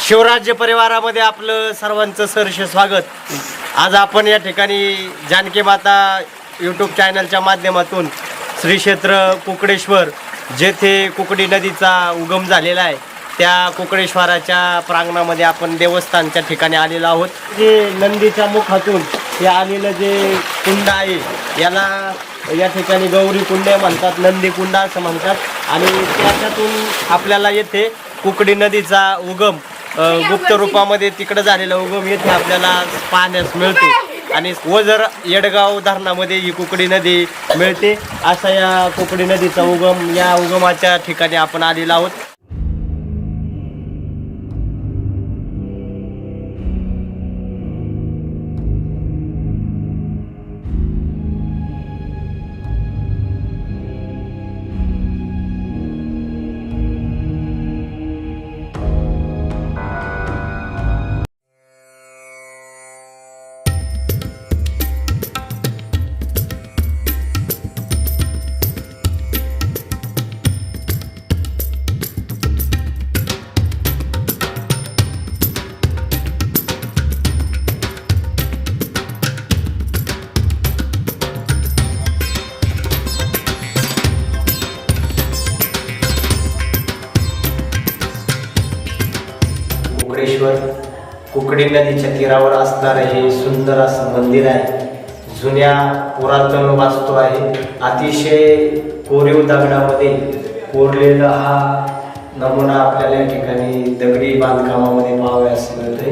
शिवराज्य परिवारामध्ये आपलं सर्वांचं सहर्ष स्वागत। आज आपण या ठिकाणी जानकी माता यूट्यूब चॅनलच्या माध्यमातून श्री क्षेत्र कुकडेश्वर जेथे कुकडी नदीचा उगम झालेला आहे त्या कुकडेश्वराच्या प्रांगणामध्ये आपण देवस्थानच्या ठिकाणी आलेलो आहोत। जे नंदीच्या मुखातून हे आलेलं जे कुंड आहे याला या ठिकाणी गौरी कुंड म्हणतात, नंदी कुंड असं म्हणतात। आणि त्याच्यातून आपल्याला येथे कुकडी नदीचा उगम गुप्त रूपामध्ये तिकडे झालेला उगम येथे आपल्याला पाहण्यास मिळतो। आणि जर येडगाव धरणामध्ये ही कुकडी नदी मिळते, असा या कुकडी नदीचा उगम या उगमाच्या ठिकाणी आपण आलेलो आहोत। कुकडेश्वर कुकडी नदीच्या तीरावर असणारे हे सुंदर असं मंदिर आहे। जुन्या पुरातन वास्तू आहे। अतिशय कोरीव दगडामध्ये कोरलेला हा नमुना आपल्याला या ठिकाणी दगडी बांधकामामध्ये पाहावयास मिळतोय।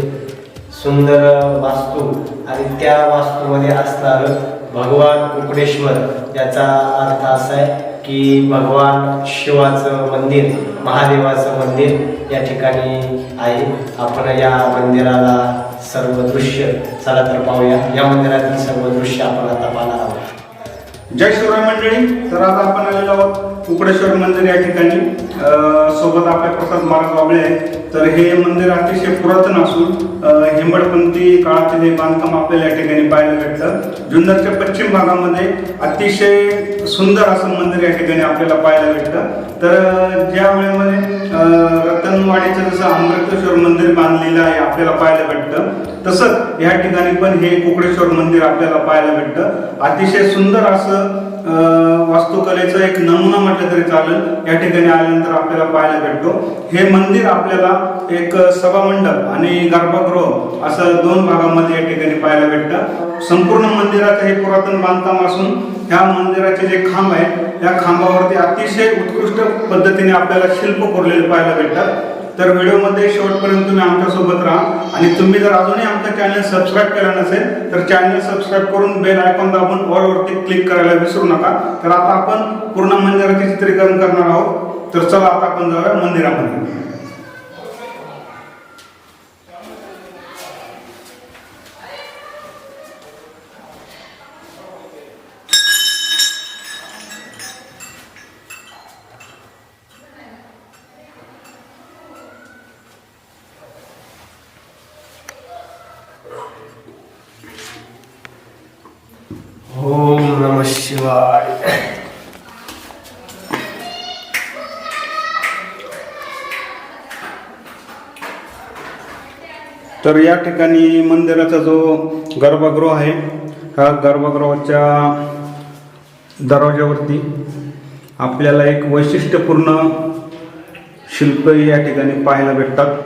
सुंदर वास्तू आणि त्या वास्तूमध्ये असणार भगवान कुकडेश्वर, याचा अर्थ असा आहे की भगवान शिवाचं मंदिर, महादेवाचं मंदिर या ठिकाणी आहे। आपण या मंदिराला सर्व दृश्य चला तर पाहूया। या मंदिरातील सर्व दृश्य आपण आता पाहणार आहोत। जय शिवराय मंडळी, तर आता आपण आलेलो आहोत कुकडेश्वर मंदिर या ठिकाणी। सोबत आपल्या प्रसाद महाराज बाबळे आहेत। तर हे मंदिर अतिशय पुरातन असून हेंबडपंथी काळातील हे बांधकाम आपल्याला या ठिकाणी पाहायला भेटतं। जुन्नरच्या पश्चिम भागामध्ये अतिशय सुंदर असं मंदिर या ठिकाणी आपल्याला पाहायला भेटतं। तर ज्या वेळेमध्ये रतनवाडीचं जसं अमृतेश्वर मंदिर बांधलेलं आहे आपल्याला पाहायला भेटतं, तसंच या ठिकाणी पण हे कुकडेश्वर मंदिर आपल्याला पाहायला भेटतं। अतिशय सुंदर असं वास्तुकलेचा एक नमुना म्हटलं तरी चालेल या ठिकाणी आल्यानंतर आपल्याला पाहायला भेटतो। हे मंदिर आपल्याला एक सभामंडप आणि गर्भगृह असं दोन भागामध्ये या ठिकाणी पाहायला भेटतं। संपूर्ण मंदिराचं हे पुरातन बांधकाम असून ह्या मंदिराचे जे खांब आहेत या खांबावरती अतिशय उत्कृष्ट पद्धतीने आपल्याला शिल्प कोरलेले पाहायला भेटतात। तर व्हिडिओमध्ये शेवटपर्यंत तुम्ही आमच्यासोबत राहा आणि तुम्ही जर अजूनही आमचा चॅनल सबस्क्राईब केला नसेल तर चॅनल सबस्क्राईब करून बेल आयकॉन दाबून ऑल वरती क्लिक करायला विसरू नका। तर आता आपण पूर्ण मंदिराचे चित्रीकरण करणार आहोत। तर चला आता आपण जाऊया मंदिरामध्ये। ओम नमः शिवाय। तर या ठिकाणी मंदिराचा जो गर्भगृह आहे, ह्या गर्भगृहाच्या दरवाजावरती आपल्याला एक वैशिष्ट्यपूर्ण शिल्प या ठिकाणी पाहायला भेटतात।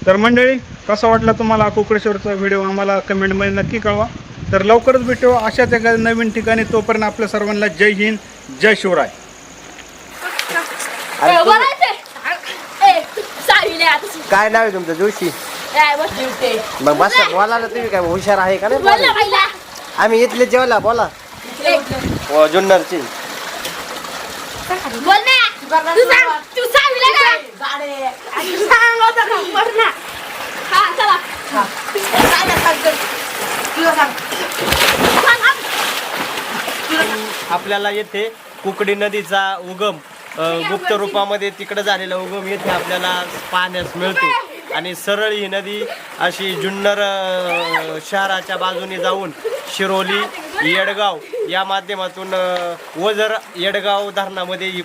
तर मंडळी, कसा वाटला तुम्हाला कुकडेश्वरचा व्हिडिओ आम्हाला कमेंटमध्ये नक्की कळवा. तर लवकरच भेटू अशाच एका नवीन ठिकाणी. तोपर्यंत आपल्या सर्वांना जय हिंद, जय शिवराय. काय नाव आहे तुमचं? जोशी. मग बस बोला ना, तुम्ही काय हुशार आहे का नाही? आम्ही इथले जेवला. बोला. हो, जुन्नरची. आपल्याला येथे कुकडी नदीचा उगम गुप्त रूपामध्ये तिकडे झालेला उगम येथे आपल्याला पाहण्यास मिळतो. आणि सरळ ही नदी अशी जुन्नर शहराच्या बाजूने जाऊन शिरोली, येडगाव या माध्यमातून वजर येडगाव धरणामध्ये ही